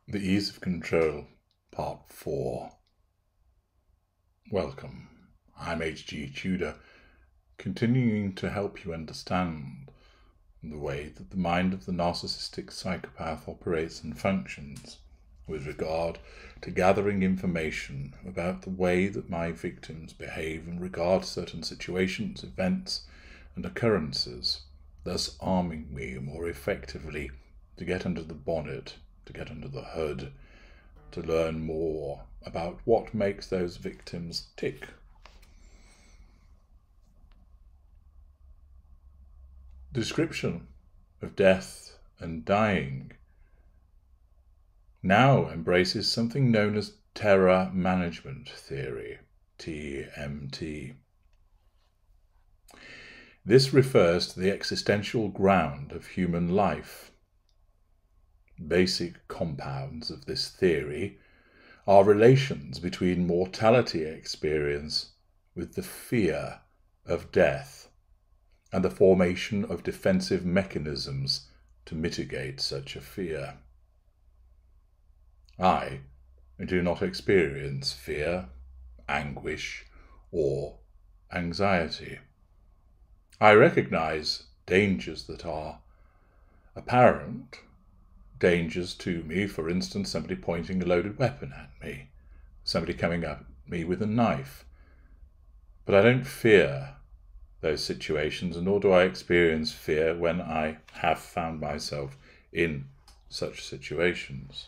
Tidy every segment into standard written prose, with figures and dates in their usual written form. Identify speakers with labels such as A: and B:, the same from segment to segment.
A: The Ease of Control, Part 4. Welcome. I'm H.G. Tudor, continuing to help you understand the way that the mind of the narcissistic psychopath operates and functions with regard to gathering information about the way that my victims behave and regard certain situations, events, and occurrences, thus arming me more effectively to get under the bonnet, to get under the hood, to learn more about what makes those victims tick. Description of death and dying now embraces something known as terror management theory, TMT. This refers to the existential ground of human life. Basic compounds of this theory are relations between mortality experience with the fear of death and the formation of defensive mechanisms to mitigate such a fear. I do not experience fear, anguish, or anxiety. I recognize dangers that are apparent, dangers to me, for instance, somebody pointing a loaded weapon at me, somebody coming at me with a knife. But I don't fear those situations, nor do I experience fear when I have found myself in such situations.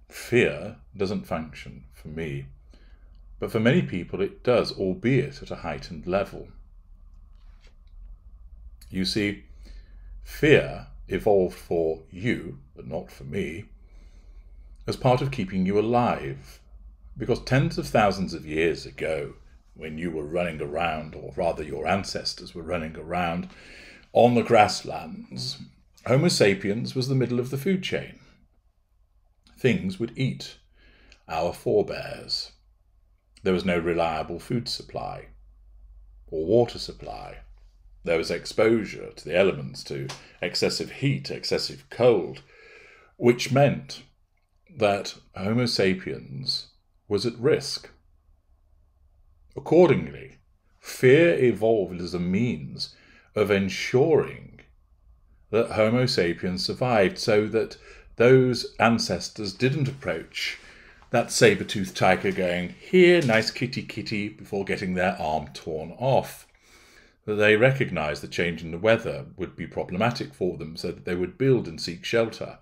A: Fear doesn't function for me, but for many people it does, albeit at a heightened level. You see, fear evolved for you, but not for me, as part of keeping you alive, because tens of thousands of years ago, when you were running around, or rather your ancestors were running around on the grasslands, Homo sapiens was the middle of the food chain. Things would eat our forebears. There was no reliable food supply or water supply. There was exposure to the elements, to excessive heat, excessive cold, which meant that Homo sapiens was at risk. Accordingly, fear evolved as a means of ensuring that Homo sapiens survived, so that those ancestors didn't approach that saber-toothed tiger going, "Here, nice kitty kitty," before getting their arm torn off. That they recognized the change in the weather would be problematic for them, so that they would build and seek shelter.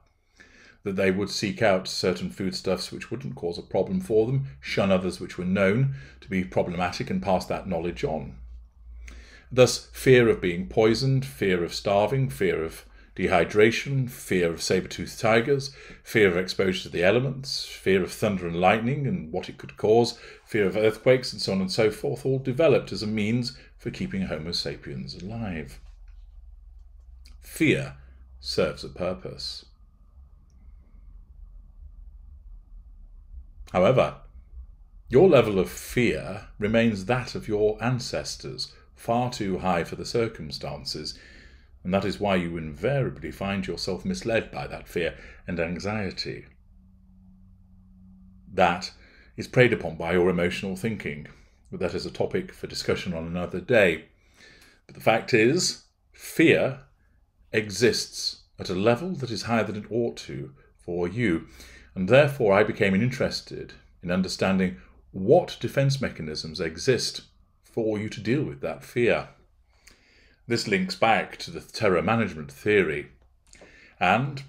A: That they would seek out certain foodstuffs which wouldn't cause a problem for them, shun others which were known to be problematic, and pass that knowledge on. Thus, fear of being poisoned, fear of starving, fear of dehydration, fear of saber-toothed tigers, fear of exposure to the elements, fear of thunder and lightning and what it could cause, fear of earthquakes, and so on and so forth, all developed as a means for keeping Homo sapiens alive. Fear serves a purpose. However, your level of fear remains that of your ancestors, far too high for the circumstances, and that is why you invariably find yourself misled by that fear and anxiety. That is preyed upon by your emotional thinking, but that is a topic for discussion on another day. But the fact is, fear exists at a level that is higher than it ought to for you, and therefore I became interested in understanding what defense mechanisms exist for you to deal with that fear. This links back to the terror management theory, and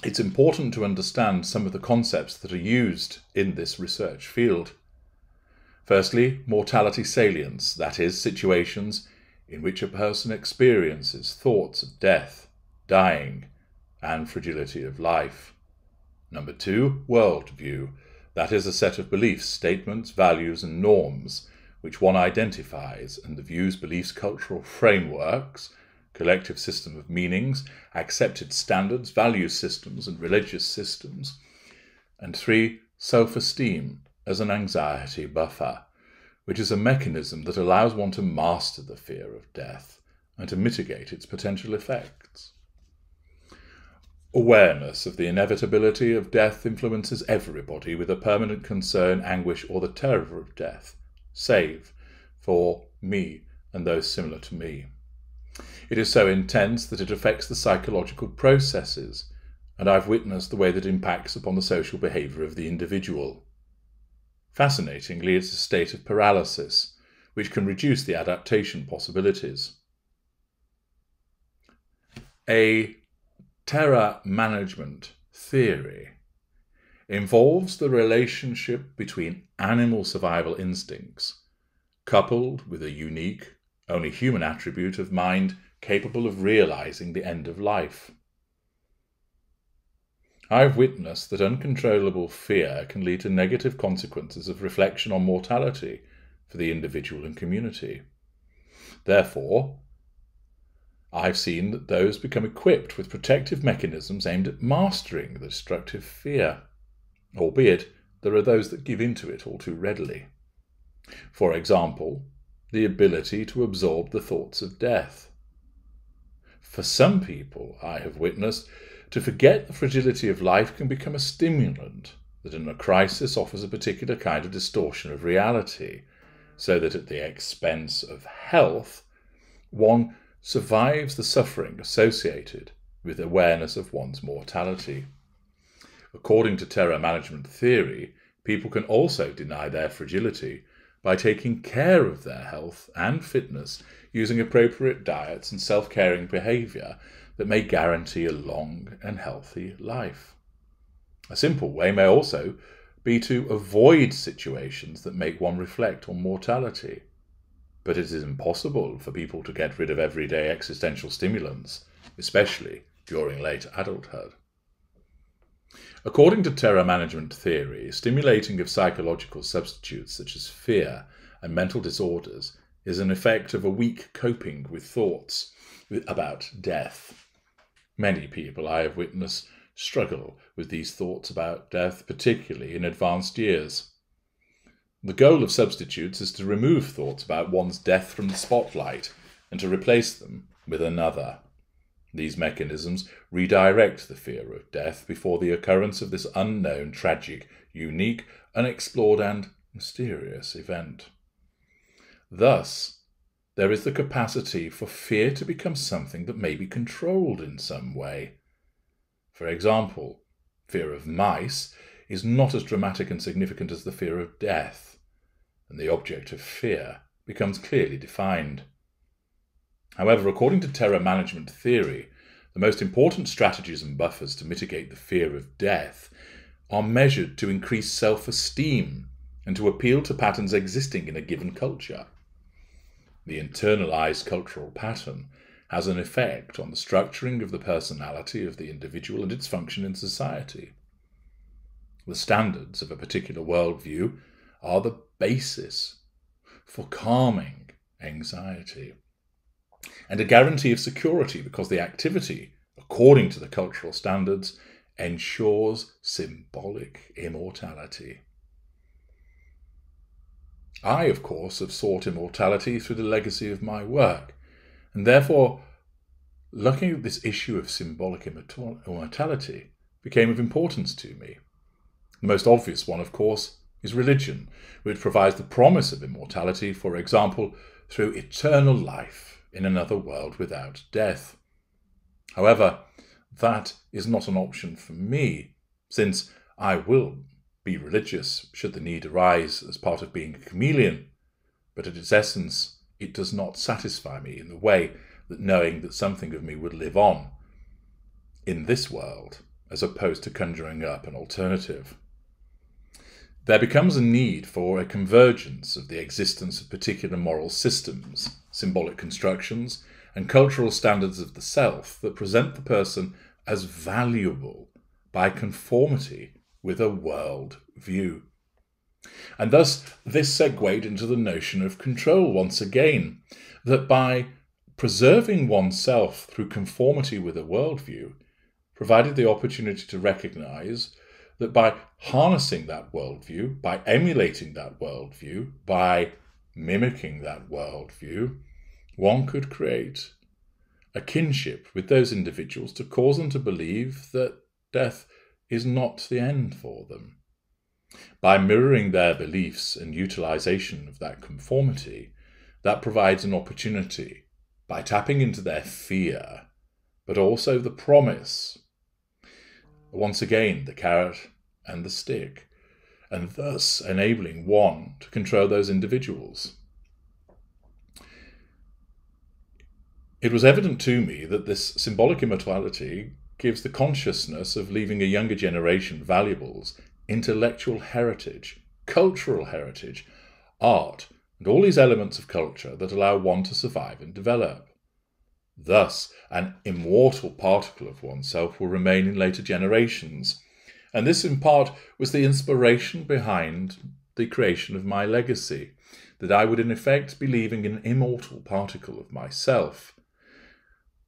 A: it's important to understand some of the concepts that are used in this research field. Firstly, mortality salience, that is, situations in which a person experiences thoughts of death, dying, and fragility of life. Number 2, worldview, that is a set of beliefs, statements, values, and norms which one identifies, and the views, beliefs, cultural frameworks, collective system of meanings, accepted standards, value systems, and religious systems. And 3, self-esteem as an anxiety buffer, which is a mechanism that allows one to master the fear of death and to mitigate its potential effects. Awareness of the inevitability of death influences everybody with a permanent concern, anguish, or the terror of death, save for me and those similar to me. It is so intense that it affects the psychological processes, and I've witnessed the way that impacts upon the social behaviour of the individual. Fascinatingly, it's a state of paralysis, which can reduce the adaptation possibilities. A terror management theory involves the relationship between animal survival instincts, coupled with a unique, only human attribute of mind capable of realizing the end of life. I've witnessed that uncontrollable fear can lead to negative consequences of reflection on mortality for the individual and community. Therefore, I've seen that those become equipped with protective mechanisms aimed at mastering the destructive fear, albeit there are those that give in to it all too readily. For example, the ability to absorb the thoughts of death. For some people, I have witnessed, to forget the fragility of life can become a stimulant that in a crisis offers a particular kind of distortion of reality, so that at the expense of health, one survives the suffering associated with awareness of one's mortality. According to terror management theory, people can also deny their fragility by taking care of their health and fitness using appropriate diets and self-caring behaviour that may guarantee a long and healthy life. A simple way may also be to avoid situations that make one reflect on mortality. But it is impossible for people to get rid of everyday existential stimulants, especially during late adulthood. According to terror management theory, stimulating of psychological substitutes such as fear and mental disorders is an effect of a weak coping with thoughts about death. Many people I have witnessed struggle with these thoughts about death, particularly in advanced years. The goal of substitutes is to remove thoughts about one's death from the spotlight and to replace them with another. These mechanisms redirect the fear of death before the occurrence of this unknown, tragic, unique, unexplored and mysterious event. Thus, there is the capacity for fear to become something that may be controlled in some way. For example, fear of mice is not as dramatic and significant as the fear of death, and the object of fear becomes clearly defined. However, according to terror management theory, the most important strategies and buffers to mitigate the fear of death are measured to increase self-esteem and to appeal to patterns existing in a given culture. The internalized cultural pattern has an effect on the structuring of the personality of the individual and its function in society. The standards of a particular worldview are the basis for calming anxiety and a guarantee of security because the activity, according to the cultural standards, ensures symbolic immortality. I, of course, have sought immortality through the legacy of my work, and therefore looking at this issue of symbolic immortality became of importance to me. The most obvious one, of course, is religion, which provides the promise of immortality, for example, through eternal life in another world without death. However, that is not an option for me, since I will be religious should the need arise as part of being a chameleon, but at its essence it does not satisfy me in the way that knowing that something of me would live on in this world as opposed to conjuring up an alternative. There becomes a need for a convergence of the existence of particular moral systems, symbolic constructions, and cultural standards of the self that present the person as valuable by conformity with a world view. And thus this segued into the notion of control once again, that by preserving oneself through conformity with a worldview provided the opportunity to recognize that by harnessing that worldview, by emulating that worldview, by mimicking that worldview, one could create a kinship with those individuals to cause them to believe that death is not the end for them. By mirroring their beliefs and utilization of that conformity, that provides an opportunity, by tapping into their fear, but also the promise. Once again, the carrot and the stick, and thus enabling one to control those individuals. It was evident to me that this symbolic immortality gives the consciousness of leaving a younger generation valuables, intellectual heritage, cultural heritage, art, and all these elements of culture that allow one to survive and develop. Thus, an immortal particle of oneself will remain in later generations, and this in part was the inspiration behind the creation of my legacy, that I would in effect be leaving an immortal particle of myself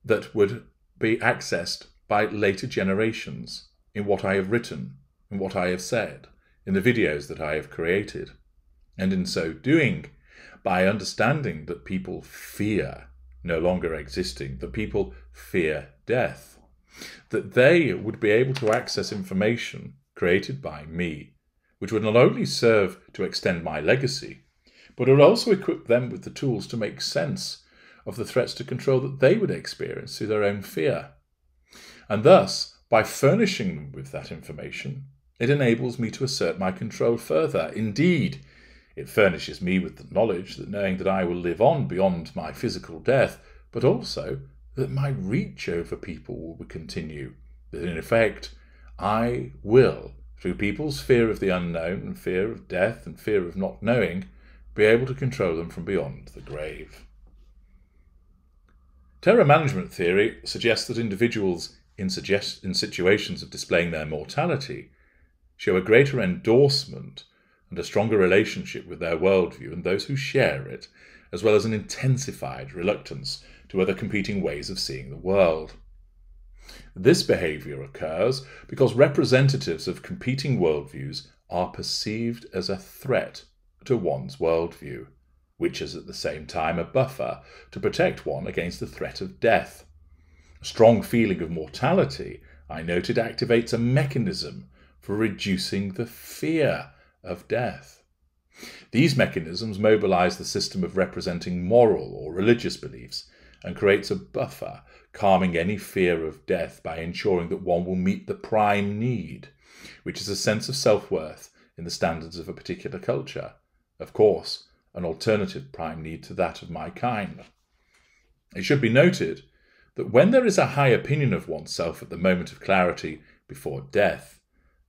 A: that would be accessed by later generations in what I have written, in what I have said, in the videos that I have created. And in so doing, by understanding that people fear no longer existing, that people fear death, that they would be able to access information created by me, which would not only serve to extend my legacy, but would also equip them with the tools to make sense of the threats to control that they would experience through their own fear. And thus, by furnishing them with that information, it enables me to assert my control further. Indeed, it furnishes me with the knowledge that knowing that I will live on beyond my physical death, but also that my reach over people will continue, that in effect, I will, through people's fear of the unknown and fear of death and fear of not knowing, be able to control them from beyond the grave. Terror management theory suggests that individuals in situations of displaying their mortality show a greater endorsement and a stronger relationship with their worldview and those who share it, as well as an intensified reluctance to other competing ways of seeing the world. This behaviour occurs because representatives of competing worldviews are perceived as a threat to one's worldview, which is at the same time a buffer to protect one against the threat of death. A strong feeling of mortality, I noted, activates a mechanism for reducing the fear of death. These mechanisms mobilize the system of representing moral or religious beliefs and creates a buffer, calming any fear of death by ensuring that one will meet the prime need, which is a sense of self-worth in the standards of a particular culture. Of course, an alternative prime need to that of my kind. It should be noted that when there is a high opinion of oneself at the moment of clarity before death,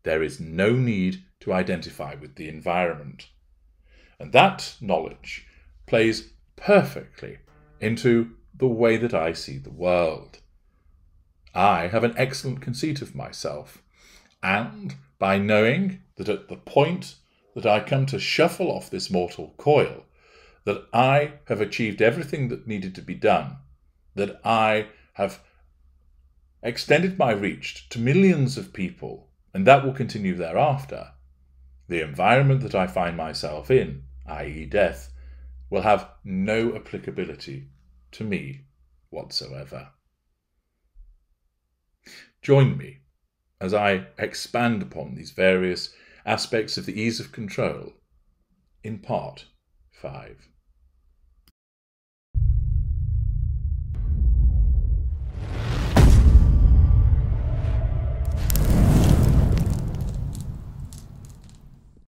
A: there is no need to identify with the environment. And that knowledge plays perfectly into the way that I see the world. I have an excellent conceit of myself, and by knowing that at the point that I come to shuffle off this mortal coil, that I have achieved everything that needed to be done, that I have extended my reach to millions of people, and that will continue thereafter, the environment that I find myself in, i.e. death, will have no applicability to me whatsoever. Join me as I expand upon these various aspects of the ease of control in part 5.